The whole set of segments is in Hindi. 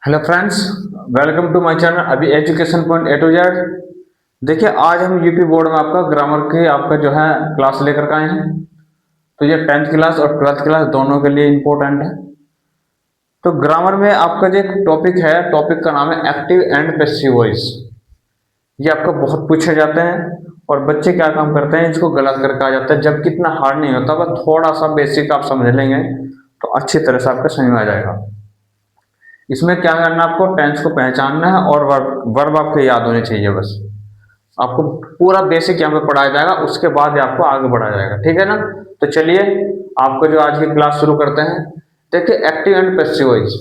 Hello friends, welcome to my channel अभी education point A to Z. देखिए, आज हम यूपी बोर्ड में आपका ग्रामर की आपका जो है क्लास लेकर के आए हैं। तो ये 10th क्लास और 12th क्लास दोनों के लिए इम्पोर्टेंट है। तो ग्रामर में आपका जो एक टॉपिक है, टॉपिक का नाम है एक्टिव एंड पैसिव वॉइस। ये आपको बहुत पूछे जाते हैं और बच्चे क्या काम करते हैं, इसको गलत करके आ जाता है, जबकि इतना हार्ड नहीं होता। बस थोड़ा सा बेसिक आप समझ लेंगे तो अच्छी तरह से आपका समझ में आ जाएगा। इसमें क्या करना है, आपको टेंस को पहचानना है और वर्ब वर्ब आपको याद होने चाहिए। बस आपको पूरा बेसिक यहाँ पे पढ़ाया जाएगा, उसके बाद ही आपको आगे बढ़ाया जाएगा। ठीक है ना? तो चलिए आपको जो आज की क्लास शुरू करते हैं। देखिए, एक्टिव एंड पैसिव वॉइस।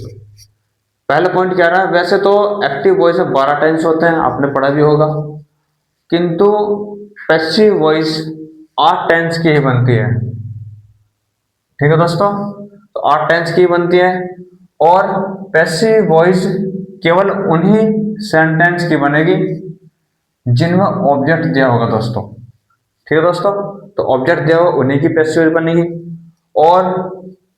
पहला पॉइंट क्या रहा है, वैसे तो एक्टिव वॉइस में 12 टेंस होते हैं, आपने पढ़ा भी होगा। किंतु पैसिव वॉइस 8 टेंस की ही बनती है। ठीक है दोस्तों, तो 8 टेंस की बनती है। और पैसिव वॉइस केवल उन्हीं सेंटेंस की बनेगी जिनमें ऑब्जेक्ट दिया होगा दोस्तों। ठीक है दोस्तों, तो ऑब्जेक्ट दिया होगा उन्हीं की पैसिव वॉइस बनेगी। और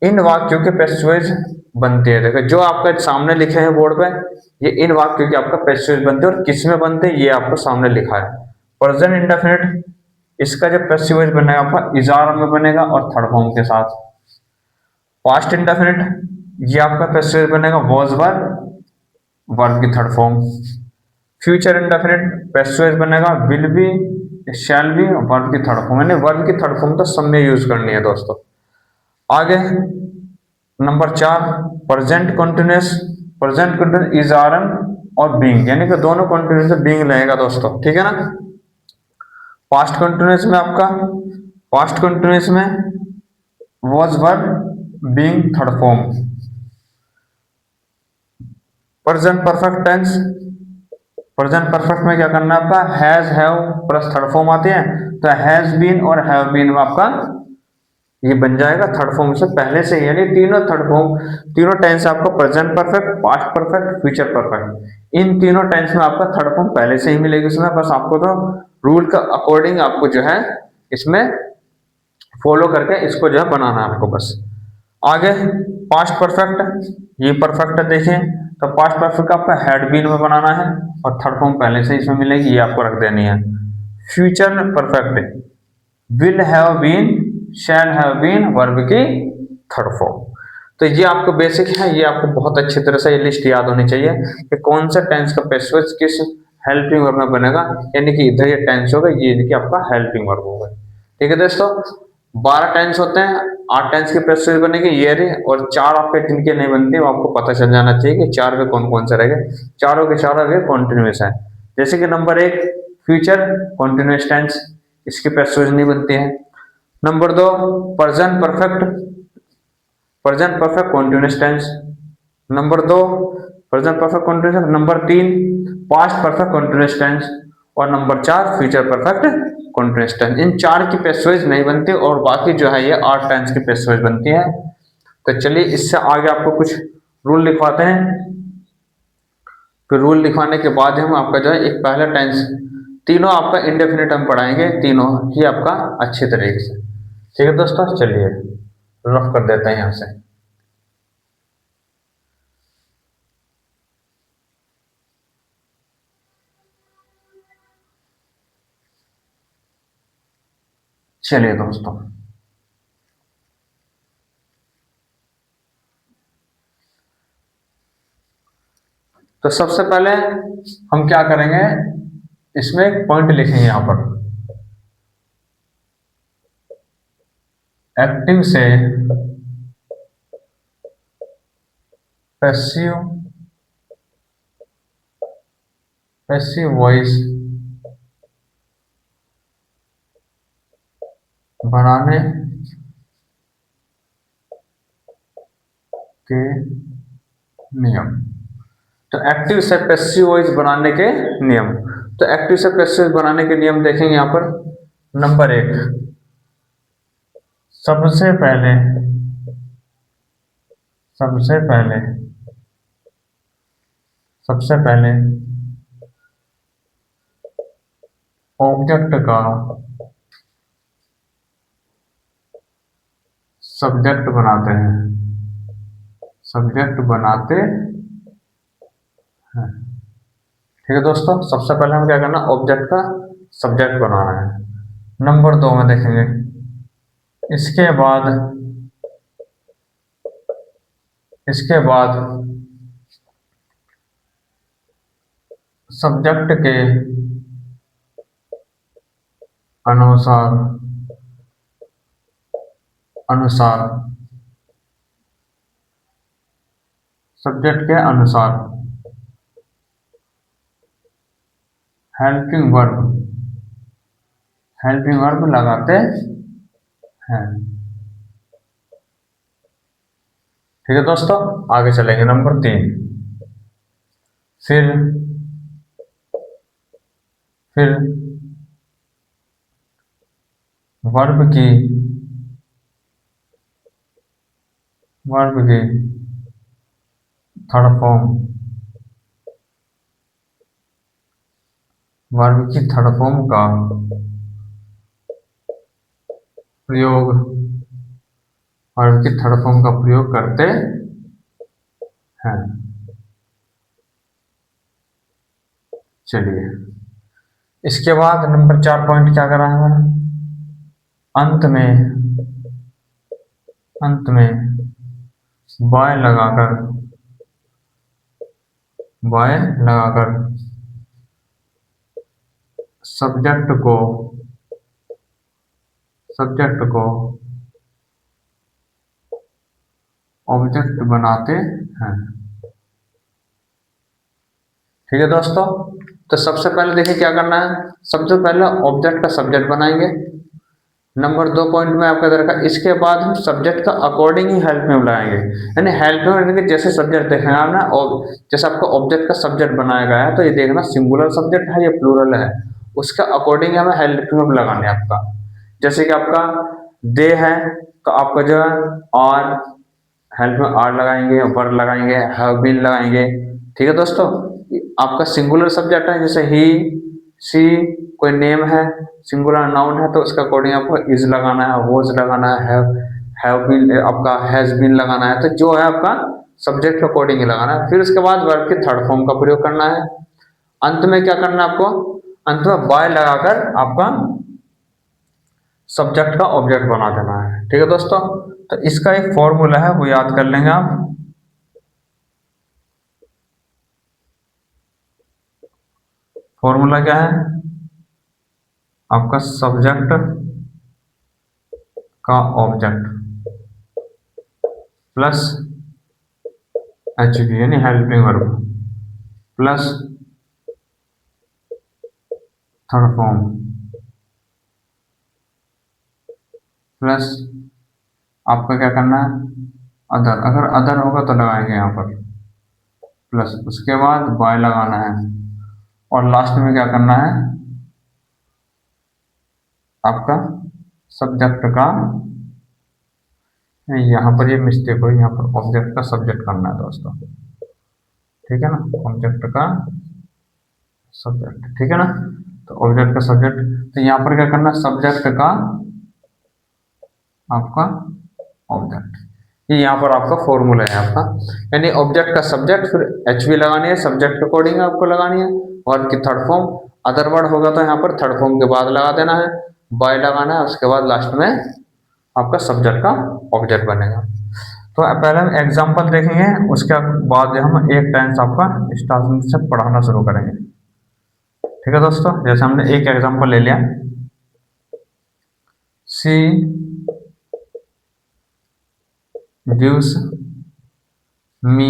इन वाक्यों के पैसिव वॉइस बनती है। देखो, जो आपके सामने लिखे हैं बोर्ड पे, ये इन वाक्यों की आपका पैसिव वॉइस बनते हैं। और किस में बनते हैं ये आपको सामने लिखा है। प्रेजेंट इंडेफिनिट, इसका जो पैसिव वॉइस बनेगा आपका इजार में बनेगा और थर्ड फॉर्म के साथ। पास्ट इंडेफिनिट, ये आपका पैसिव बनेगा वॉज वर्ब की third form. Future indefinite passive बनेगा will be, shall be, verb की थर्ड फॉर्म। यानी वर्ब की थर्ड फॉर्म तो सब में यूज करनी है दोस्तों। आगे number 4, present continuous. Present continuous is are am और बीइंग, यानी कि दोनों कंटिन्यूअस बीइंग लगेगा दोस्तों। ठीक है ना? पास्ट कंटिन्यूअस में आपका, पास्ट कंटिन्यूअस में was verb being third form. Present perfect tense, present perfect में क्या करना है आपका, has have plus third form आते हैं। तो हैज बीन और हैव बीन में आपका ये बन जाएगा थर्ड फॉर्म से पहले से ही। यानी तीनों थर्ड फॉर्म, तीनों टेंस आपको present perfect, past perfect, future perfect, इन तीनों टेंस में आपका थर्ड फॉर्म पहले से ही मिलेगी इसमें। बस आपको तो रूल का अकॉर्डिंग आपको जो है इसमें फॉलो करके इसको जो है बनाना है आपको बस। आगे पास्ट परफेक्ट, ये परफेक्ट देखें तो पास्ट परफेक्ट आपका हैड बीन में बनाना है और थर्ड फॉर्म पहले से इसमें मिलेगी, ये आपको रख देनी है। Future perfect, will have been, shall have been, verb की थर्ड फॉर्म। तो ये आपको बेसिक है, ये आपको बहुत अच्छी तरह से ये लिस्ट याद होनी चाहिए कि कौन सा टेंस का पैसिव किस हेल्पिंग वर्ब में बनेगा। यानी कि इधर ये टेंस होगा, ये यानी कि आपका हेल्पिंग वर्ब होगा। ठीक है दोस्तों, 12 टेंस होते हैं, 8 टेंस के पैसिव बनेंगे ये रहे, और 4 आपके जिनके नहीं बनते वो आपको पता चल जाना चाहिए कि 4 में कौन कौन से रहेंगे। चारों के चारों कॉन्टिन्यूस है। जैसे कि नंबर 1 फ्यूचर कॉन्टिन्यूस टेंस, इसके पैसिव नहीं बनते हैं। Number 2 present perfect, present perfect continuous tense. Number 2 present perfect continuous. Number 3 past perfect continuous tense. और number 4 future perfect continuous tense. इन 4 की पैसिव नहीं बनती और बाकी जो है ये 8 टेंस की पैसिव बनती है। तो चलिए इससे आगे आपको कुछ रूल लिखवाते हैं। फिर रूल लिखवाने के बाद हम आपका जो है एक पहला टेंस, तीनों आपका इंडेफिनिट हम पढ़ाएंगे, तीनों ही आपका अच्छे तरीके से। ठीक है दोस्तों, चलिए रफ कर देते हैं यहां से। चलिए दोस्तों, तो सबसे पहले हम क्या करेंगे, इसमें एक पॉइंट लिखेंगे यहां पर। एक्टिव से पैसिव, पैसिव वॉइस बनाने के नियम। तो एक्टिव से पैसिव वॉइस बनाने के नियम। तो एक्टिव से पैसिव बनाने के नियम देखेंगे यहां पर। नंबर 1, सबसे पहले, सबसे पहले, सबसे पहले ऑब्जेक्ट का सब्जेक्ट बनाते हैं, सब्जेक्ट बनाते है। ठीक है दोस्तों, सबसे पहले हम क्या करना, ऑब्जेक्ट का सब्जेक्ट बनाना है। नंबर 2 में देखेंगे, इसके बाद इसके बाद सब्जेक्ट के अनुसार अनुसार सब्जेक्ट के अनुसार हेल्पिंग वर्ब लगाते हैं। ठीक है दोस्तों, आगे चलेंगे। नंबर 3, फिर फिर वर्ब की थर्ड फॉर्म का प्रयोग करते हैं। चलिए, इसके बाद नंबर 4 पॉइंट क्या करा है हमारा, अंत में बाय लगाकर सब्जेक्ट को ऑब्जेक्ट बनाते हैं। ठीक है दोस्तों, तो सबसे पहले देखिए क्या करना है। सबसे पहले ऑब्जेक्ट का सब्जेक्ट बनाएंगे। नंबर 2 पॉइंट में आपका रखा, इसके बाद हम सब्जेक्ट का अकॉर्डिंग ही हेल्प में लगाएंगे। यानी हेल्प में जैसे सब्जेक्ट देखना है ना, और जैसे आपका ऑब्जेक्ट का सब्जेक्ट बनाया गया है तो ये देखना सिंगुलर सब्जेक्ट है या प्लूरल है, उसका अकॉर्डिंग हमें हेल्प में लगाने आपका। जैसे कि आपका दे है तो आपका जो है आर, हेल्प में आर लगाएंगे, वर लगाएंगे, हैव बीन लगाएंगे। ठीक है दोस्तों, आपका सिंगुलर सब्जेक्ट है जैसे ही, सी, कोई नेम है, सिंगुलर नाउन है तो उसका अकॉर्डिंग आपको इज लगाना है, वॉज लगाना है, हैव बीन आपका हैज बीन लगाना है। तो जो है आपका सब्जेक्ट के अकॉर्डिंग ही लगाना है। फिर उसके बाद वर्ब की थर्ड फॉर्म का प्रयोग करना है। अंत में क्या करना है आपको, अंत में बाय लगाकर आपका सब्जेक्ट का ऑब्जेक्ट बना देना है। ठीक है दोस्तों, तो इसका एक फॉर्मूला है वो याद कर लेंगे आप। फॉर्मूला क्या है आपका, सब्जेक्ट का ऑब्जेक्ट प्लस एच बी यानी helping verb plus third form plus आपका क्या करना है, अदर। अगर अदर होगा तो लगाएंगे यहाँ पर प्लस, उसके बाद बाय लगाना है, और लास्ट में क्या करना है आपका सब्जेक्ट का, यहाँ पर ये मिस्टेक हुई, यहाँ पर ऑब्जेक्ट का सब्जेक्ट करना है दोस्तों। ठीक है ना, ऑब्जेक्ट का सब्जेक्ट। ठीक है ना, तो ऑब्जेक्ट का सब्जेक्ट, तो यहाँ पर क्या करना है, सब्जेक्ट का आपका ऑब्जेक्ट। ये यहाँ पर आपका फॉर्मूला है आपका, यानी ऑब्जेक्ट का सब्जेक्ट, फिर एच वी लगानी है, सब्जेक्ट के अकॉर्डिंग आपको लगानी है, वर्ब की थर्ड फॉर्म, अदर वर्ड होगा तो यहाँ पर थर्ड फॉर्म के बाद लगा देना है, बाय लगाना है, उसके बाद लास्ट में आपका सब्जेक्ट का ऑब्जेक्ट बनेगा। तो पहले हम एग्जाम्पल देखेंगे, उसके बाद हम एक टेंस आपका स्टार्टिंग से पढ़ाना शुरू करेंगे। ठीक है दोस्तों, जैसे हमने एक एग्जाम्पल ले लिया, सी gives me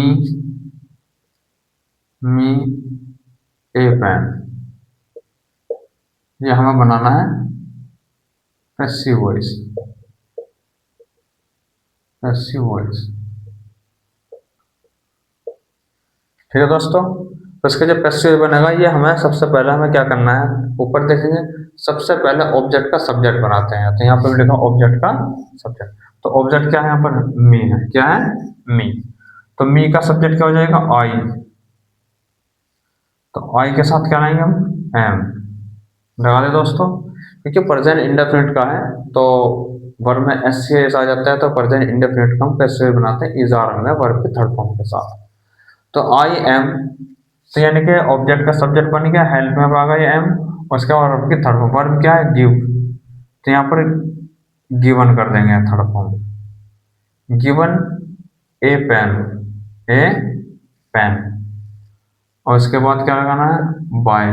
a pen, ये हमें बनाना है पैसिव वॉइस। ठीक है दोस्तों, तो इसका जो पैसिव बनेगा, ये हमें सबसे पहले हमें क्या करना है, ऊपर देखेंगे, सबसे पहले ऑब्जेक्ट का सब्जेक्ट बनाते हैं। तो यहाँ पर लिखा ऑब्जेक्ट का सब्जेक्ट, तो ऑब्जेक्ट क्या है यहाँ पर, मी है। क्या है, मी। तो मी का सब्जेक्ट क्या हो जाएगा, आई। तो आई के साथ क्या लाएंगे हम, एम लगा दे दोस्तों, क्योंकि प्रेजेंट इंडेफिनिट का है तो वर्ब में एस सी एस आ जाता है, तो प्रेजेंट इंडेफिनिट का हम कैसे बनाते हैं, इज आर में वर्ब के थर्ड फॉर्म के साथ। तो आई एम तो यानी कि ऑब्जेक्ट का सब्जेक्ट बन गया, हेल्प में आ गया एम, उसके बाद वर्ब की थर्ड फॉर्म, वर्ब क्या है गिव, तो यहाँ पर गिवन कर देंगे third form, given A pen, a pen, और उसके बाद क्या लगाना है बाय,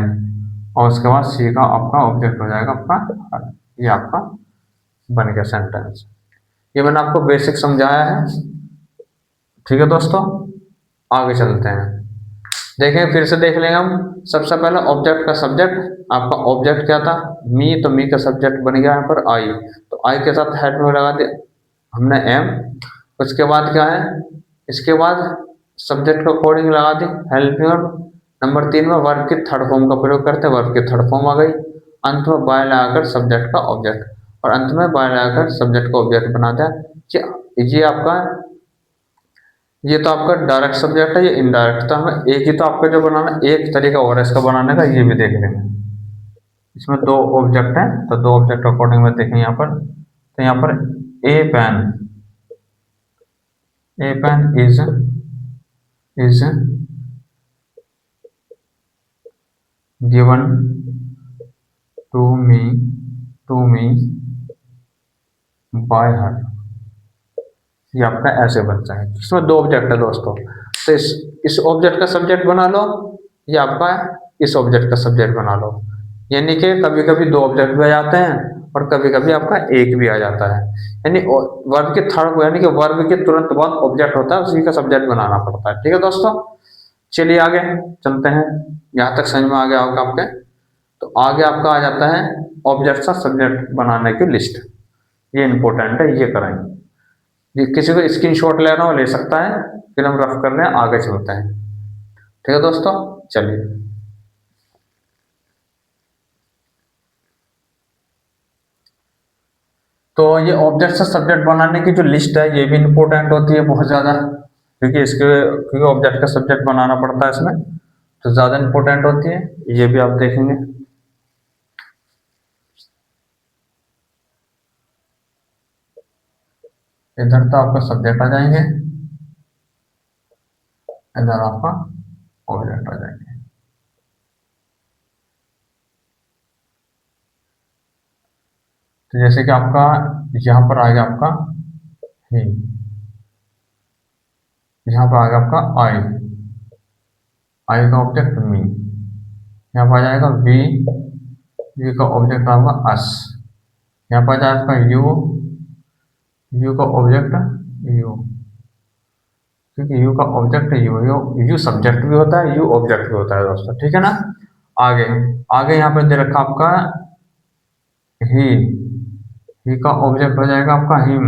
और उसके बाद सी का आपका ऑब्जेक्ट हो जाएगा आपका, ये आपका बन गया सेंटेंस। ये मैंने आपको बेसिक समझाया है, ठीक है दोस्तों। आगे चलते हैं, देखें फिर से देख लेंगे हम। सबसे पहले ऑब्जेक्ट का सब्जेक्ट, आपका ऑब्जेक्ट क्या था मी, तो मी का सब्जेक्ट बन गया यहाँ पर आई, तो आई के साथ हेड में लगा दिया हमने एम, उसके बाद क्या है, इसके बाद सब्जेक्ट को अकॉर्डिंग लगा दी हेल्प में, नंबर 3 में वर्ब की थर्ड फॉर्म का प्रयोग करते हैं, वर्ब की थर्ड फॉर्म आ गई, अंत में बाय लगाकर सब्जेक्ट का ऑब्जेक्ट, और अंत में बाय लगाकर सब्जेक्ट को ऑब्जेक्ट बनाते हैं। ये आपका, ये तो आपका डायरेक्ट सब्जेक्ट है, ये इनडायरेक्ट था। हमें एक ही तो आपका जो बनाना, एक तरीका और है इसका बनाने का, ये भी देख लेंगे। इसमें 2 ऑब्जेक्ट हैं, तो 2 ऑब्जेक्ट अकॉर्डिंग में देखें यहाँ पर, तो यहाँ पर a pen, a pen is given to me by her, ये आपका ऐसे बनता है। इसमें 2 ऑब्जेक्ट है दोस्तों, तो इस ऑब्जेक्ट का सब्जेक्ट बना लो, ये आपका इस ऑब्जेक्ट का सब्जेक्ट बना लो, यानी कि कभी कभी 2 ऑब्जेक्ट भी आ जाते हैं और कभी कभी आपका एक भी आ जाता है, यानी वर्ब के थर्ड, यानी कि वर्ब के तुरंत बाद ऑब्जेक्ट होता है, उसी का सब्जेक्ट बनाना पड़ता है, ठीक है दोस्तों। चलिए आगे चलते हैं, यहाँ तक समझ में आ गया होगा आपके। तो आगे आपका आ जाता है ऑब्जेक्ट का सब्जेक्ट बनाने की लिस्ट, ये इंपॉर्टेंट है, ये करेंगे। ये किसी को स्क्रीनशॉट लेना हो ले सकता है, फिर हम रफ कर रहे हैं, आगे चलते हैं, ठीक है दोस्तों। चलिए, तो ये ऑब्जेक्ट से सब्जेक्ट बनाने की जो लिस्ट है, ये भी इंपॉर्टेंट होती है बहुत ज़्यादा, क्योंकि ऑब्जेक्ट का सब्जेक्ट बनाना पड़ता है इसमें, तो ज़्यादा इंपॉर्टेंट होती है, ये भी आप देखेंगे। इधर तो आपका सब्जेक्ट आ जाएंगे, इधर आपका ऑब्जेक्ट आ जाएंगे। तो जैसे कि आपका यहाँ पर आ गया आपका ही, यहाँ पर आ गया आपका आई, आई का ऑब्जेक्ट मी, यहाँ पर आ जाएगा वी, वी का ऑब्जेक्ट आएगा अस, यहाँ पर आ जाएगा यू, यू का ऑब्जेक्ट यू, क्योंकि यू का ऑब्जेक्ट यू सब्जेक्ट भी होता है, यू ऑब्जेक्ट भी होता है दोस्तों, ठीक है ना। आगे आगे यहाँ पर दे रखा आपका ही का ऑब्जेक्ट हो जाएगा आपका हिम,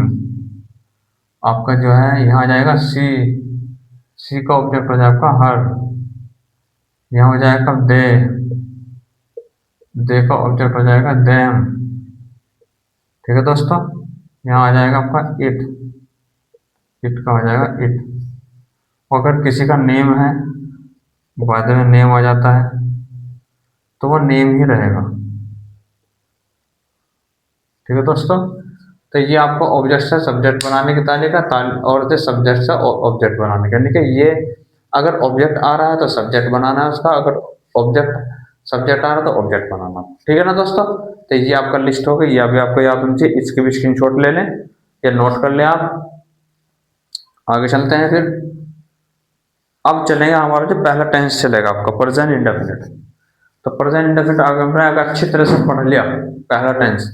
आपका जो है यहाँ आ जाएगा सी, सी का ऑब्जेक्ट हो जाएगा आपका हर, यहाँ हो जाएगा दे का ऑब्जेक्ट हो जाएगा देम, ठीक है दोस्तों। यहाँ आ जाएगा आपका इट का हो जाएगा इट, अगर किसी का नेम है, बाद में नेम आ जाता है, तो वो नेम ही रहेगा, ठीक है दोस्तों। तो ये आपको ऑब्जेक्ट से सब्जेक्ट बनाने की तारीका, और से सब्जेक्ट से ऑब्जेक्ट बनाने का, यानी कि ये अगर ऑब्जेक्ट आ रहा है तो सब्जेक्ट बनाना है उसका, अगर ऑब्जेक्ट सब्जेक्ट आ रहा है तो ऑब्जेक्ट बनाना, ठीक है ना दोस्तों। तो ये आपका लिस्ट हो गई, ये अभी आपको याद होनी चाहिए, इसके भी स्क्रीनशॉट ले लें या नोट कर लें आप। आगे चलते हैं फिर, अब चलेगा हमारा जो पहला टेंस चलेगा आपका प्रेजेंट इंडेफिनिट। तो प्रेजेंट इंडेफिनिट अगर अच्छी तरह से पढ़ लिया पहला टेंस,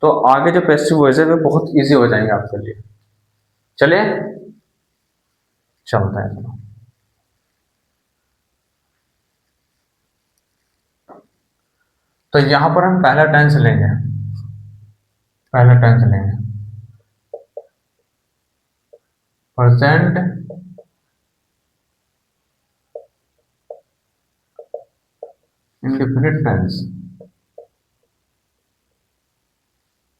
तो आगे जो पैसिव वॉइस है वो बहुत इजी हो जाएंगे आपके लिए। चलिए चलते हैं, तो यहां पर हम पहला टेंस लेंगे, पहला टेंस लेंगे प्रेजेंट इंडेफिनिट टेंस।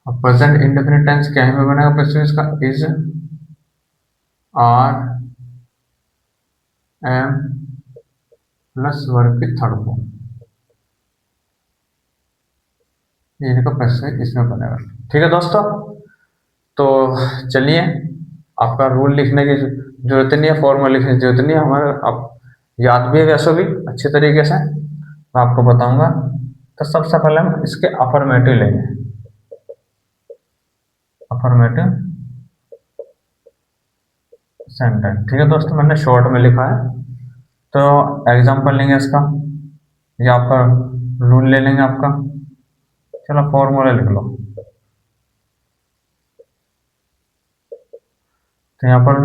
अब प्रेजेंट इंडेफिनिट टेंस क्या है में बनेगा पैसिव इसका, is are am plus verb की थर्ड फॉर्म, ये का पैसिव इसमें बनेगा, ठीक है दोस्तों। तो चलिए, आपका रूल लिखने की जरूरत नहीं है, फॉर्मूला लिखने की जरूरत नहीं है, हमारे आप याद भी है वैसे भी अच्छे तरीके से मैं आपको बताऊंगा। तो सबसे पहले हम इसके अफर्मेटिव लेंगे, अफर्मेटिव सेंटेंस। ठीक है दोस्तों, मैंने शॉर्ट में लिखा है। तो एग्जांपल लेंगे इसका, या आपका रूल ले लेंगे आपका। चलो फॉर्मूला लिख लो। तो यहाँ पर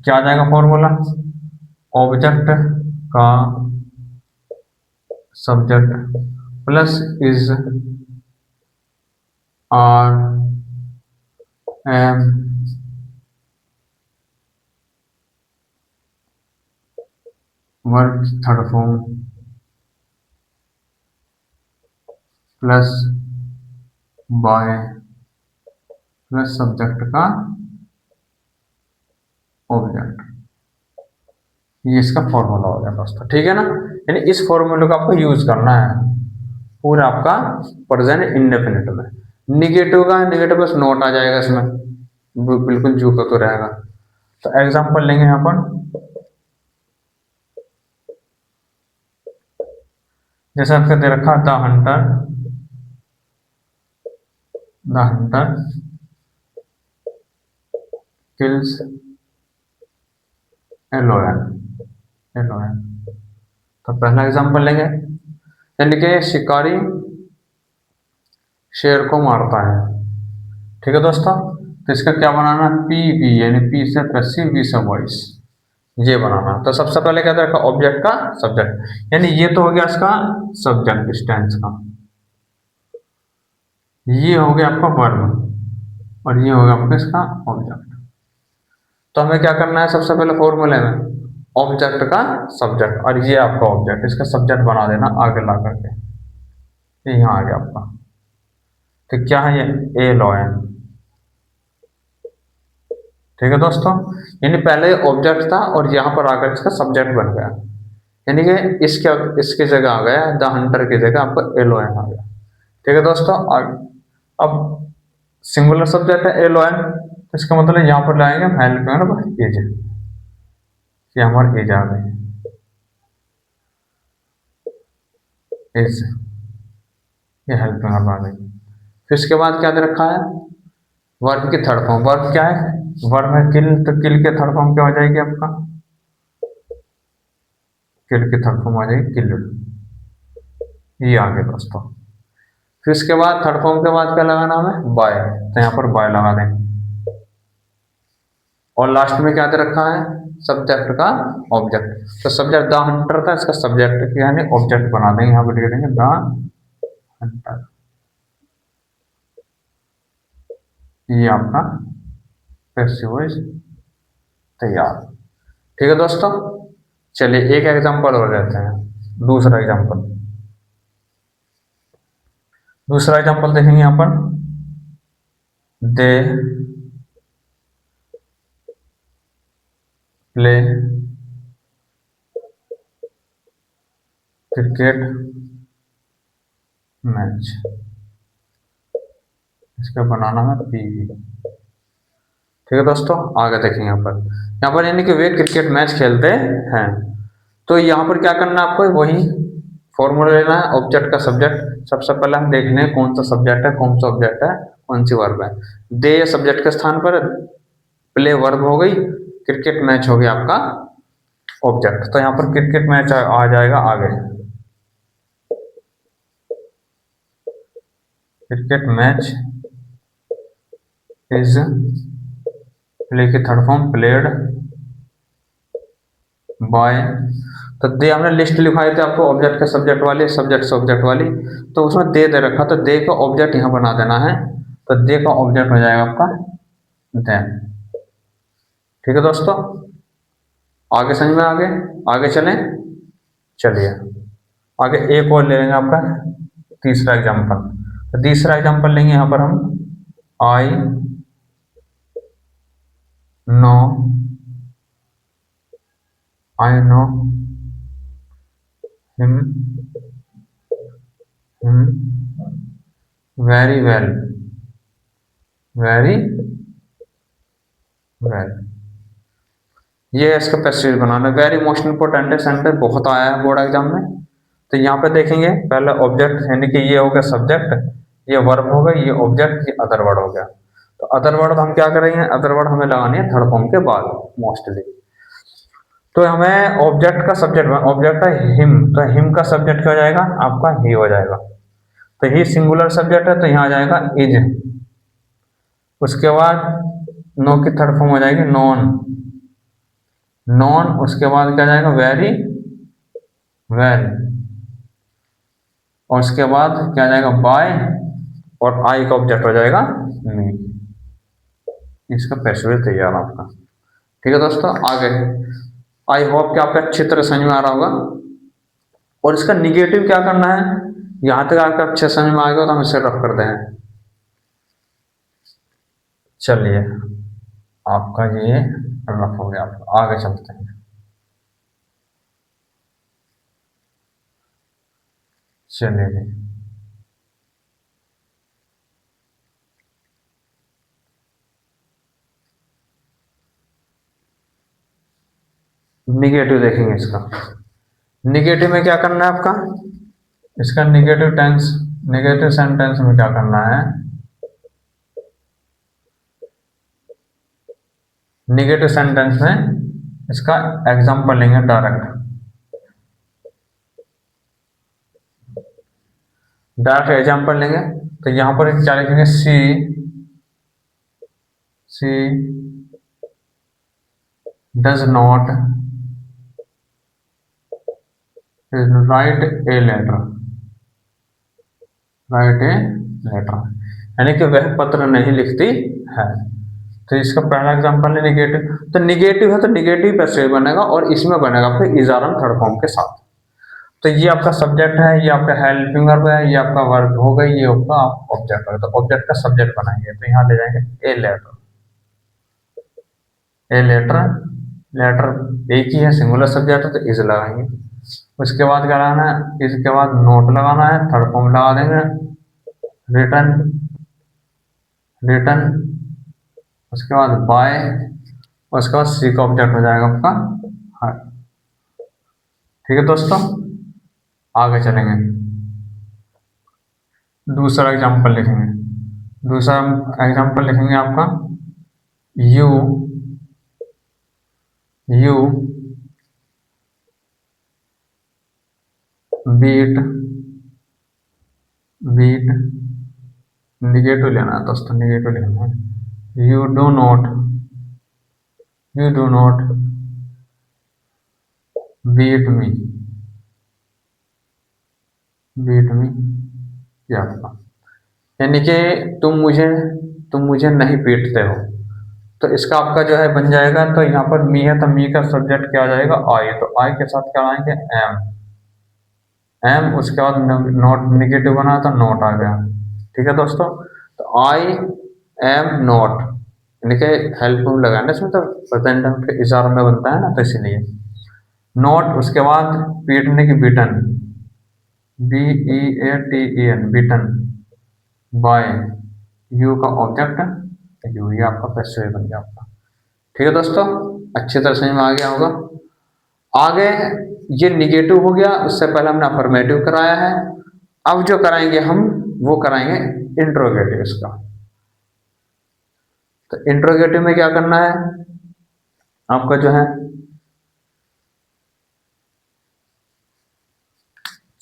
क्या आ जाएगा फॉर्मूला, ऑब्जेक्ट का subject plus is are am verb third form plus by plus subject का ऑब्जेक्ट। ये इसका फॉर्मूला हो गया दोस्तों, ठीक है ना। यानी इस फॉर्मूले को आपको यूज करना है पूरा आपका प्रेजेंट इंडेफिनिट में। निगेटिव का निगेटिव बस नोट आ जाएगा इसमें, बिल्कुल जू का तो रहेगा। तो एग्जांपल लेंगे यहाँ पर, जैसे आपका दे रखा the hunter, the hunter kills a lion, a lion. तो पहला एग्जांपल लेंगे, यानी कि शिकारी शेर को मारता है। ठीक है दोस्तों, तो इसका क्या बनाना है, पी बी, यानी पी से पैसिव, बी से वॉइस, ये बनाना। तो सबसे पहले क्या रखा, ऑब्जेक्ट का सब्जेक्ट, यानी ये तो हो गया इसका सब्जेक्ट स्टेंस का, ये हो गया आपका वर्ब, और ये हो गया आपका इसका ऑब्जेक्ट। तो हमें क्या करना है सबसे पहले फॉर्मूले में, ऑब्जेक्ट का सब्जेक्ट, और ये आपका ऑब्जेक्ट, इसका सब्जेक्ट बना देना आगे ला करके, ये यहाँ आ गया आपका। तो क्या है ये, ए लॉयन। ठीक है दोस्तों, यानी पहले ऑब्जेक्ट था और यहाँ पर आकर इसका सब्जेक्ट बन गया, यानी कि इसके जगह आ गया, द हंटर की जगह आपका ए लॉयन आ गया। ठीक है दोस्तों, अब सिंगुलर सब्जेक्ट है ए लॉयन, तो इसका मतलब यहाँ पर लाएंगे हम हेल्प एज, ये हमारे एज आ गई, एज, ये हेल्प आ गई। फिर इसके बाद क्या दे रखा है, वर्ब की थर्ड फॉर्म। वर्ब क्या है, वर्ब है किल, तो किल के थर्ड फॉर्म क्या हो जाएगी आपका, किल की थर्ड फॉर्म आ जाएगी किल्ड, ये आ गया दोस्तों। फिर इसके बाद थर्ड फॉर्म के बाद क्या लगाना हमें, बाय, तो यहाँ पर बाय लगा दें। और लास्ट में क्या दे रखा है, सब्जेक्ट का ऑब्जेक्ट। तो सब्जेक्ट द हंटर था, इसका सब्जेक्ट यानी ऑब्जेक्ट बना देंगे, यहाँ पर लिख देंगे द हंटर, ये आपका पैसिव वॉइस तैयार। ठीक है दोस्तों, चलिए एक एग्जांपल और लेते हैं, दूसरा एग्जांपल। दूसरा एग्जांपल देखेंगे यहाँ पर, दे प्ले क्रिकेट मैच, इसका बनाना है पीवी। ठीक है दोस्तों, आगे देखेंगे यहाँ पर यानी कि वे क्रिकेट मैच खेलते हैं। तो यहाँ पर क्या करना है आपको, वही फॉर्मूला लेना है, ऑब्जेक्ट का सब्जेक्ट। सबसे पहले हम देख लें कौन सा सब्जेक्ट है, कौन सा ऑब्जेक्ट है, कौन सी वर्ब है। दे सब्जेक्ट के स्थान पर, प्ले वर्ब हो गई, क्रिकेट मैच हो गया आपका ऑब्जेक्ट। तो यहाँ पर क्रिकेट मैच आ जाएगा आगे, क्रिकेट मैच इज, प्ले की थर्ड फॉर्म प्लेड बाय। तो दे हमने लिस्ट लिखवाई थी आपको, ऑब्जेक्ट के सब्जेक्ट वाली, सब्जेक्ट से ऑब्जेक्ट वाली, तो उसमें दे रखा, तो दे का ऑब्जेक्ट यहाँ बना देना है। तो दे का ऑब्जेक्ट हो जाएगा आपका देन। ठीक है दोस्तों, आगे समझ में आगे चलें। चलिए आगे एक और ले लेंगे आपका तीसरा एग्जाम्पल। तो तीसरा एग्जाम्पल लेंगे यहाँ पर हम, I know, I know him, him very well, very well. ये इसका पैसेज बनाना वेरी मोस्ट इंपॉर्टेंट है, सेंटर बहुत आया है बोर्ड एग्जाम में। तो यहाँ पे देखेंगे पहले ऑब्जेक्ट, यानी कि ये हो गया सब्जेक्ट, ये वर्ब हो गया, ये ऑब्जेक्ट, ये अदर वर्ड हो गया। तो अदर वर्ड हम क्या करेंगे, अदर वर्ड हमें लगानी है थर्ड फॉर्म के बाद मोस्टली। तो हमें ऑब्जेक्ट का सब्जेक्ट, ऑब्जेक्ट है हिम, तो हिम का सब्जेक्ट क्या हो जाएगा आपका ही हो जाएगा। तो ही सिंगुलर सब्जेक्ट है तो यहाँ आ जाएगा इज। उसके बाद नो की थर्ड फॉर्म हो जाएगी नॉन, नॉन उसके बाद क्या जाएगा वेरी, वेरी, और उसके बाद क्या जाएगा बाय, और आई का ऑब्जेक्ट हो जाएगा मी। इसका पैसेज तैयार आपका। ठीक है दोस्तों, आगे आई होप कि आपका अच्छी तरह समझ में आ रहा होगा। और इसका निगेटिव क्या करना है, यहां तक आपका अच्छे समझ में आ गया तो हम इसे रफ करते हैं। चलिए आपका ये रफ हो गया, आपका आगे चलते हैं। चलिए निगेटिव देखेंगे इसका। निगेटिव में क्या करना है आपका, इसका निगेटिव टेंस, निगेटिव सेंटेंस में क्या करना है, निगेटिव सेंटेंस में इसका एग्जांपल लेंगे डायरेक्ट, डायरेक्ट एग्जांपल लेंगे। तो यहां पर क्या लिखेंगे, she, she does not write a letter, write a letter, यानी कि वह पत्र नहीं लिखती है। तो इसका पहला एग्जांपल है निगेटिव। तो निगेटिव है तो निगेटिव पैसिव बनेगा, और इसमें बनेगा आपका इजारम थर्ड फॉर्म के साथ। तो ये आपका सब्जेक्ट है, ये आपका हेल्पिंग वर्ब है, ये आपका वर्ब हो गई, ये आपका ऑब्जेक्ट है। तो ऑब्जेक्ट का सब्जेक्ट बनाएंगे तो यहाँ ले जाएंगे a letter, a letter, letter एक ही है सिंगुलर सब्जेक्ट है तो इज लगाएंगे। उसके बाद क्या लगाना है, इसके बाद नोट लगाना है, थर्ड फॉर्म लगा देंगे रिटर्न, रिटर्न, उसके बाद बाय, उसके बाद सी का ऑब्जेक्ट हो जाएगा आपका हाँ। ठीक है दोस्तों, आगे चलेंगे, दूसरा एग्जांपल लिखेंगे। दूसरा एग्जांपल लिखेंगे आपका you, you beat, beat negative लेना है दोस्तों, निगेटिव लेना है। You do not, you do not beat me, beat me, ये आपका, यानी कि तुम मुझे नहीं पीटते हो। तो इसका आपका जो है बन जाएगा, तो यहाँ पर मी है तो मी का सब्जेक्ट क्या आ जाएगा आई, तो आई के साथ क्या आएंगे एम, एम उसके बाद नॉट निगेटिव बना तो नॉट आ गया। ठीक है दोस्तों, तो आई एम नॉट, यानी कि हेल्पफुल लगाना इसमें, तो प्रेजेंट के इशारे में बनता है ना, तो इसीलिए नॉट, उसके बाद पीटने की beaten, B E A T E N, beaten by, you का ऑब्जेक्ट यू, ये आपका पैसिव बन गया आपका। ठीक है दोस्तों, अच्छी तरह समझ में आ गया होगा। आगे ये निगेटिव हो गया, उससे पहले हमने अफर्मेटिव कराया है। अब जो कराएंगे हम वो कराएंगे इंट्रोगेटिव इसका। तो इंट्रोगेटिव में क्या करना है आपका जो है,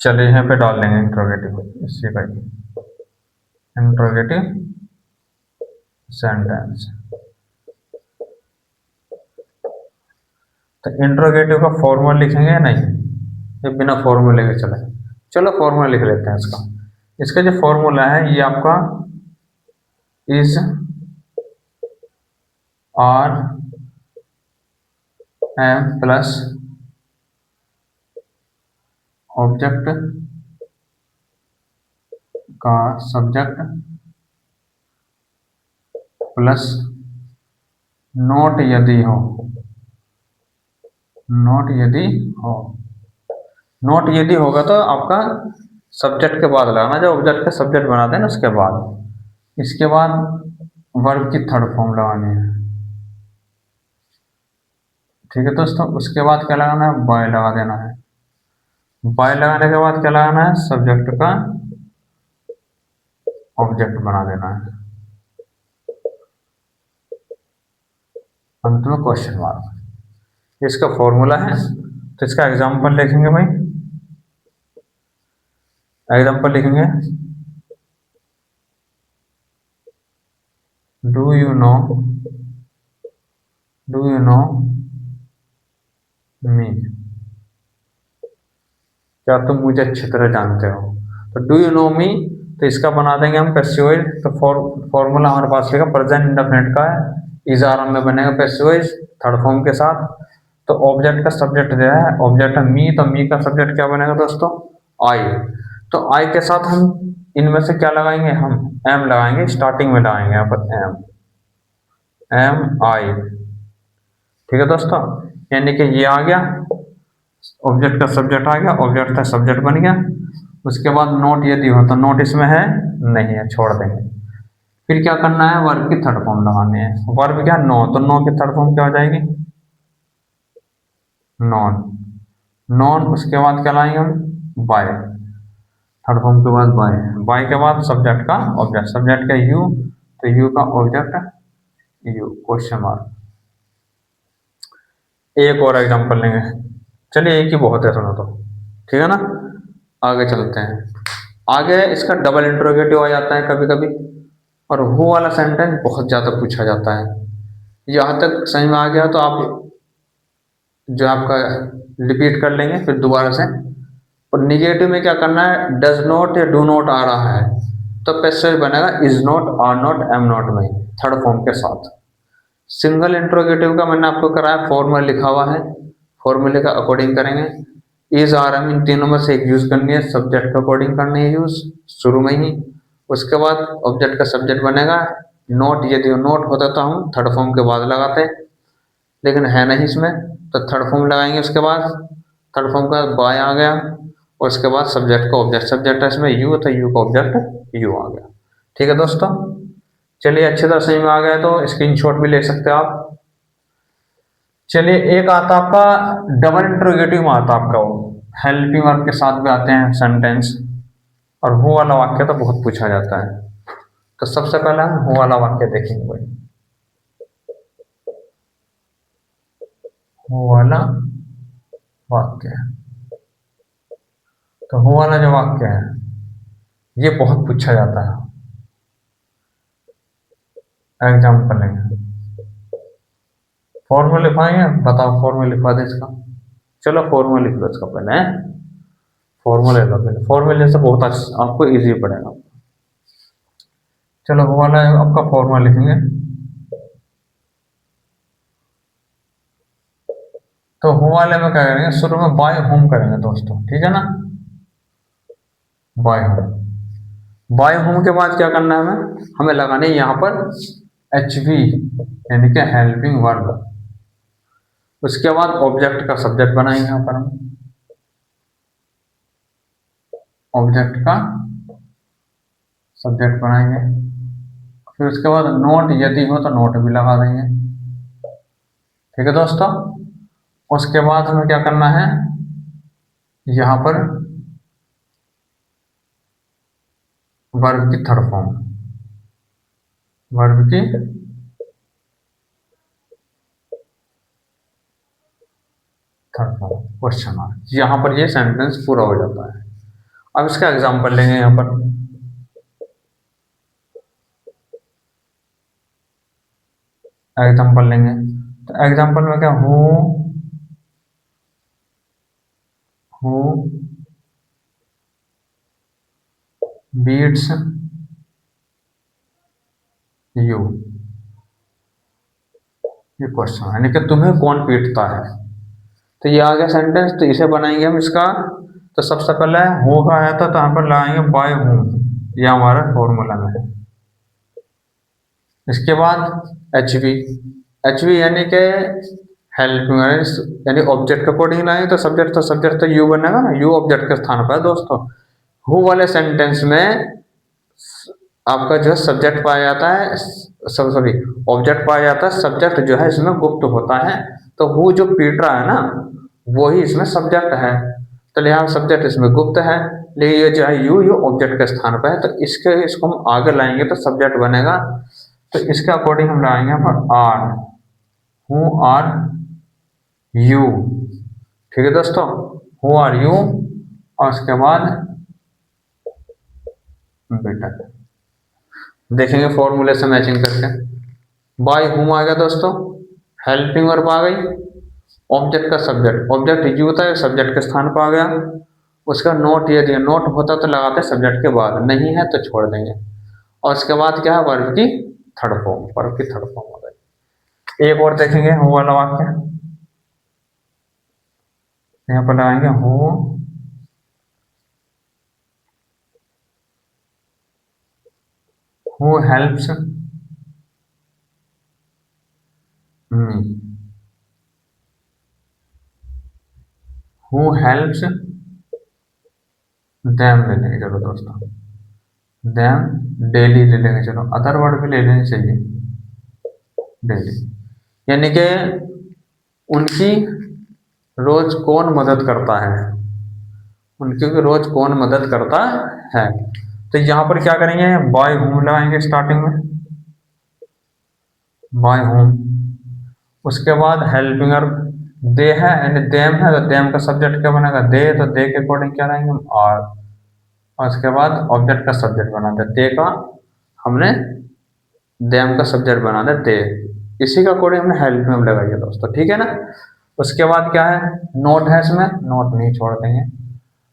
चलिए यहाँ पे डाल देंगे इंट्रोगेटिव, इसी का इंट्रोगेटिव सेंटेंस। तो इंट्रोगेटिव का फॉर्मूला लिखेंगे या नहीं, ये बिना फॉर्मूले के चले, चलो फॉर्मूला लिख लेते हैं इसका। इसका जो फॉर्मूला है ये आपका is are am plus object का सब्जेक्ट प्लस नोट यदि हो, नोट यदि हो, नोट यदि होगा तो आपका सब्जेक्ट के बाद लगाना, जब ऑब्जेक्ट का सब्जेक्ट बना देना उसके बाद। इसके बाद वर्ब की थर्ड फॉर्म लगानी है, ठीक है दोस्तों, उसके बाद क्या लगाना है, बाय लगा देना है। बाय लगाने के बाद क्या लगाना है, सब्जेक्ट का ऑब्जेक्ट बना देना है, अंत में क्वेश्चन मार्क। इसका फॉर्मूला है, तो इसका एग्जांपल लिखेंगे भाई। एग्जांपल लिखेंगे, do you know, do you know me, क्या तुम मुझे अच्छी तरह जानते हो। तो डू यू नो मी, तो इसका बना देंगे हम पैसिव। तो फॉर्मूला हमारे पास लिखा प्रेजेंट इंडेफिनिट का है, इज आर में बनेगा पैसिव थर्ड फॉर्म के साथ। तो ऑब्जेक्ट का सब्जेक्ट दिया है, ऑब्जेक्ट है मी, तो मी का सब्जेक्ट क्या बनेगा दोस्तों, आई। तो आई के साथ हम इनमें से क्या लगाएंगे, हम एम लगाएंगे, स्टार्टिंग में लगाएंगे यहाँ पर एम, एम आई। ठीक है दोस्तों, यानी कि ये आ गया, ऑब्जेक्ट का सब्जेक्ट आ गया, ऑब्जेक्ट का सब्जेक्ट बन गया। उसके बाद नोट यदि हो तो नोट इसमें है नहीं है, छोड़ देंगे। फिर क्या करना है, वर्ब की थर्ड फॉर्म लगानी है। वर्ब क्या, नो, तो नो की थर्ड फॉर्म क्या हो जाएगी, नॉन। नॉन उसके बाद क्या लाएंगे हम, बाय, थर्ड फॉर्म के बाद बाय। बाय के बाद सब्जेक्ट का ऑब्जेक्ट, सब्जेक्ट का यू, तो यू का ऑब्जेक्ट यू, क्वेश्चन मार्क। एक और एग्जांपल लेंगे, चलिए एक ही बहुत है, सुनो तो, ठीक है ना। आगे चलते हैं। आगे इसका डबल इंट्रोगेटिव आ जाता है कभी कभी, और वो वाला सेंटेंस बहुत ज़्यादा पूछा जाता है। यहाँ तक समझ में आ गया तो आप जो आपका रिपीट कर लेंगे फिर दोबारा से। और निगेटिव में क्या करना है, डज नॉट या डू नॉट आ रहा है तो पैसिव बनेगा is not, are not, am not में, थर्ड फॉर्म के साथ। सिंगल इंट्रोगेटिव का मैंने आपको कराया, फॉर्मूला लिखा हुआ है, फॉर्मूले का अकॉर्डिंग करेंगे। इज, आर, एम इन तीनों में से एक यूज करनी है, सब्जेक्ट के अकॉर्डिंग करनी है यूज शुरू में ही। उसके बाद ऑब्जेक्ट का सब्जेक्ट बनेगा। नोट, यदि नोट होता तो हम थर्ड फॉर्म के बाद लगाते, लेकिन है नहीं इसमें, तो थर्ड फॉर्म लगाएंगे। उसके बाद थर्ड फॉर्म का बाय आ गया, और उसके बाद सब्जेक्ट का ऑब्जेक्ट, सब्जेक्ट है इसमें यू, तो यू का ऑब्जेक्ट यू आ गया। ठीक है दोस्तों, चलिए अच्छी तरह समझ में आ गया तो स्क्रीनशॉट भी ले सकते हो आप। चलिए एक आता आपका डबल इंट्रोगेटिव में आता आपका, वो हेल्पिंग वर्ब के साथ भी आते हैं सेंटेंस, और वो वाला वाक्य तो बहुत पूछा जाता है। तो सबसे पहले हम वो वाला वाक्य देखेंगे भाई, वो वाला वाक्य। तो वो वाला जो वाक्य है ये बहुत पूछा जाता है। एग्जाम्पल लेंगे, फॉर्मूला लिखवाएंगे, बताओ फॉर्मूला लिखवा दे इसका। चलो फॉर्मूला लिख लो इसका पहले, फॉर्मूला लो पहले, फॉर्मूले से बहुत आपको इजी पड़ेगा। चलो वो वाला आपका फॉर्मूला लिखेंगे। तो वो वाले में क्या करेंगे, शुरू में बाय होम करेंगे दोस्तों, ठीक है ना। बाय होम, बाय होम के बाद क्या करना है हमें, हमें लगाने यहाँ पर एच वी, यानी कि हेल्पिंग वर्ब। उसके बाद ऑब्जेक्ट का सब्जेक्ट बनाएंगे यहाँ पर हम, ऑब्जेक्ट का सब्जेक्ट बनाएंगे। फिर उसके बाद नोट यदि हो तो नोट भी लगा देंगे। ठीक है दोस्तों, उसके बाद हमें क्या करना है, यहाँ पर वर्ब की थर्ड फॉर्म, वर्ब की थर्ड फॉर्म, क्वेश्चन मार्क। यहाँ पर ये सेंटेंस पूरा हो जाता है। अब इसका एग्जांपल लेंगे यहाँ पर, एग्जांपल लेंगे। तो एग्जांपल में क्या, हु बीट्स यू, ये क्वेश्चन यानी कि तुम्हें कौन पीटता है। तो ये आ गया सेंटेंस, तो इसे बनाएंगे हम इसका। तो सबसे पहले हु का आया था तो यहाँ पर लगाएंगे बाय हूम, ये हमारा फॉर्मूला में है। इसके बाद एच वी, एच वी यानी कि हेल्प, यानी ऑब्जेक्ट के अकॉर्डिंग लाएंगे, तो सब्जेक्ट तो यू बनेगा ना, यू ऑब्जेक्ट के स्थान पर है दोस्तों। हु वाले सेंटेंस में आपका जो है सब्जेक्ट पाया जाता है, सॉरी ऑब्जेक्ट पाया जाता है, सब्जेक्ट जो है इसमें गुप्त होता है। तो हु जो पीट रहा है ना वही इसमें सब्जेक्ट है, तो लिहाजा सब्जेक्ट इसमें गुप्त है, लेकिन ये जो है यू ये ऑब्जेक्ट के स्थान पर है, तो इसको हम आगे लाएंगे तो सब्जेक्ट बनेगा। तो इसके अकॉर्डिंग हम लाएंगे यहाँ पर आर, हु आर यू। ठीक है दोस्तों, हु आर यू, और उसके बाद बेटा देखेंगे फॉर्मूले से मैचिंग करके। बाय हुम आ गया दोस्तों, हेल्पिंग वर्ब आ गई, ऑब्जेक्ट का सब्जेक्ट, ऑब्जेक्ट यू था सब्जेक्ट के स्थान पर आ गया। उसका नोट ये दिया, नोट होता तो लगाते सब्जेक्ट के बाद, नहीं है तो छोड़ देंगे। और उसके बाद क्या है, वर्ब की थर्ड फॉर्म, वर्ब की थर्ड फॉर्म हो गई। एक और देखेंगे हु वाला वाक्य, यहाँ पर लगाएंगे who helps me, who helps them ले लेंगे चलो दोस्तों, देम डेली ले लेंगे, चलो अदर वर्ड भी ले लेने चाहिए डेली, यानी कि उनकी रोज कौन मदद करता है, उनकी रोज कौन मदद करता है। तो यहाँ पर क्या करेंगे, बाय होम लगाएंगे स्टार्टिंग में, बाय होम। उसके बाद हेल्पिंग दे है यानी देम है, तो देम का सब्जेक्ट क्या बनेगा, दे, तो दे के अकॉर्डिंग क्या रहेंगे हम आर, और उसके बाद ऑब्जेक्ट का सब्जेक्ट बना दे, दे का हमने देम का सब्जेक्ट बना दे दे, इसी का अकॉर्डिंग हमने हेल्पिंग लगाई है दोस्तों। ठीक है ना। उसके बाद क्या है, नोट है इसमें, नोट नहीं छोड़ देंगे।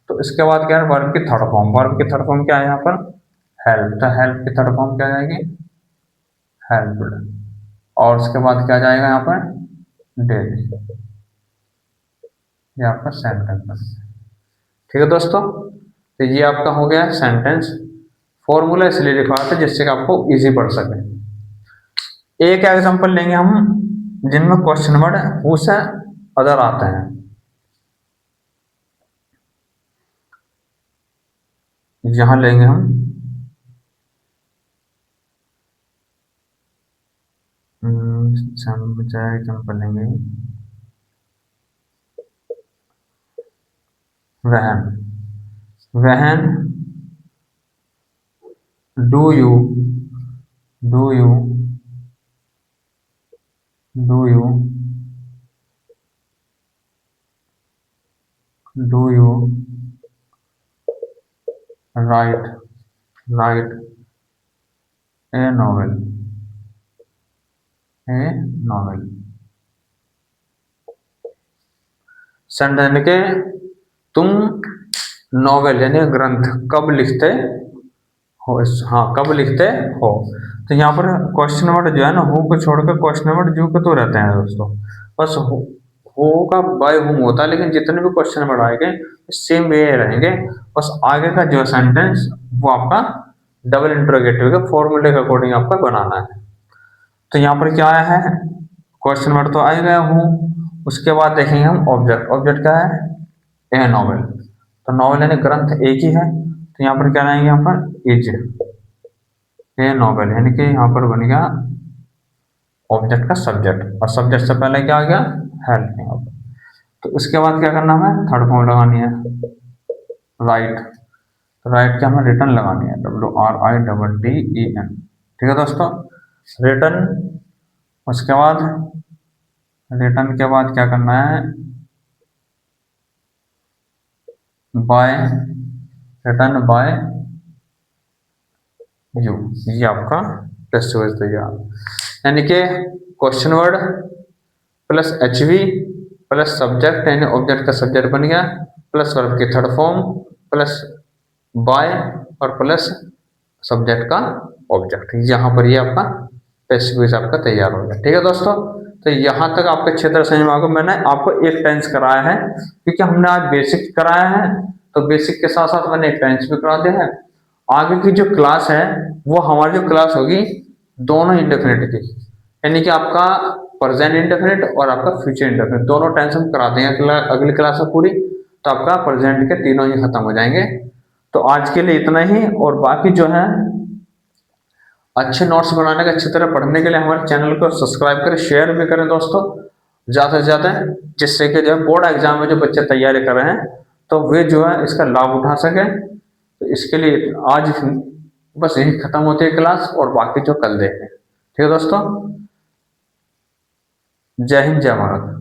तो इसके बाद क्या है, वर्ब की थर्ड फॉर्म, वर्ब की थर्ड फॉर्म क्या है यहाँ पर, हेल्प, तो हेल्प की थर्ड फॉर्म क्या जाएगी, हेल्प्ड, और उसके बाद क्या जाएगा यहाँ पर डेली, ये आपका सेंटेंस। ठीक है दोस्तों, तो ये आपका हो गया सेंटेंस। फॉर्मूला इसलिए लिखा था जिससे कि आपको इजी पढ़ सके। एक एग्जांपल लेंगे हम जिनमें क्वेश्चन वर्ड हु से अदर आते हैं। यहां लेंगे हम एग्जांपल लेंगे वहन, वहन do you, do you, do you, do you right, right A novel, A novel. Sentence यानी कि तुम नॉवेल यानी ग्रंथ कब लिखते हो, हाँ कब लिखते हो। तो यहाँ पर क्वेश्चन वर्ड जो है ना, हु को छोड़कर क्वेश्चन वर्ड जो के तो रहते हैं दोस्तों, बस हु का बाय हुम होता है, लेकिन जितने भी क्वेश्चन वर्ड आएंगे सेम वे रहेंगे। बस आगे का जो सेंटेंस वो आपका डबल इंटरोगेटिव के फॉर्मूले के अकॉर्डिंग आपका बनाना है। तो यहाँ पर क्या आया है, क्वेश्चन वर्ड तो आ गया हूँ, उसके बाद देखेंगे हम ऑब्जेक्ट, ऑब्जेक्ट क्या है, ए नॉवेल, तो नॉवेल यानी ग्रंथ एक ही है, तो यहाँ पर क्या लाएंगे, यहाँ पर इज ए नॉवेल, यानी कि यहाँ पर बन गया ऑब्जेक्ट का सब्जेक्ट, और सब्जेक्ट से पहले क्या आ गया, हेल्प। तो उसके बाद क्या करना है, थर्ड फॉर्म लगानी है, राइट, तो राइट क्या हमें रिटर्न लगानी है, WRITTEN। ठीक है दोस्तों, रिटर्न। उसके बाद रिटर्न के बाद क्या करना है, बाय, रिटर्न बाय यू, ये आपका टेस्ट हुआ तैयार। यानी कि question word plus HV plus subject यानी ऑब्जेक्ट का सब्जेक्ट बन गया, प्लस वर्ब की थर्ड फॉर्म, प्लस बाय और प्लस सब्जेक्ट का ऑब्जेक्ट, यहाँ पर ये आपका टेस्ट क्विज आपका तैयार हो गया। ठीक है दोस्तों, तो यहाँ तक आपके अच्छी तरह समझ में आ गया। मैंने आपको एक टेंस कराया है क्योंकि हमने आज बेसिक कराया है, तो बेसिक के साथ साथ मैंने एक टेंस भी करा दिया है। आगे की जो क्लास है वो हमारी जो क्लास होगी दोनों इंडेफिनिट की, यानी कि आपका प्रेजेंट इंडेफिनिट और आपका फ्यूचर इंडेफिनिट दोनों टेंस हम करा देंगे अगली क्लास में पूरी, तो आपका प्रेजेंट के तीनों ही खत्म हो जाएंगे। तो आज के लिए इतना ही, और बाकी जो है अच्छे नोट्स बनाने का, अच्छी तरह पढ़ने के लिए हमारे चैनल को सब्सक्राइब करें, शेयर भी करें दोस्तों, ज़्यादा से ज़्यादा, जिससे कि जो है बोर्ड एग्जाम में जो बच्चे तैयारी कर रहे हैं तो वे जो है इसका लाभ उठा सकें। तो इसके लिए आज बस यही खत्म होती है क्लास, और बाकी जो कल देखें। ठीक है दोस्तों, जय हिंद जय भारत।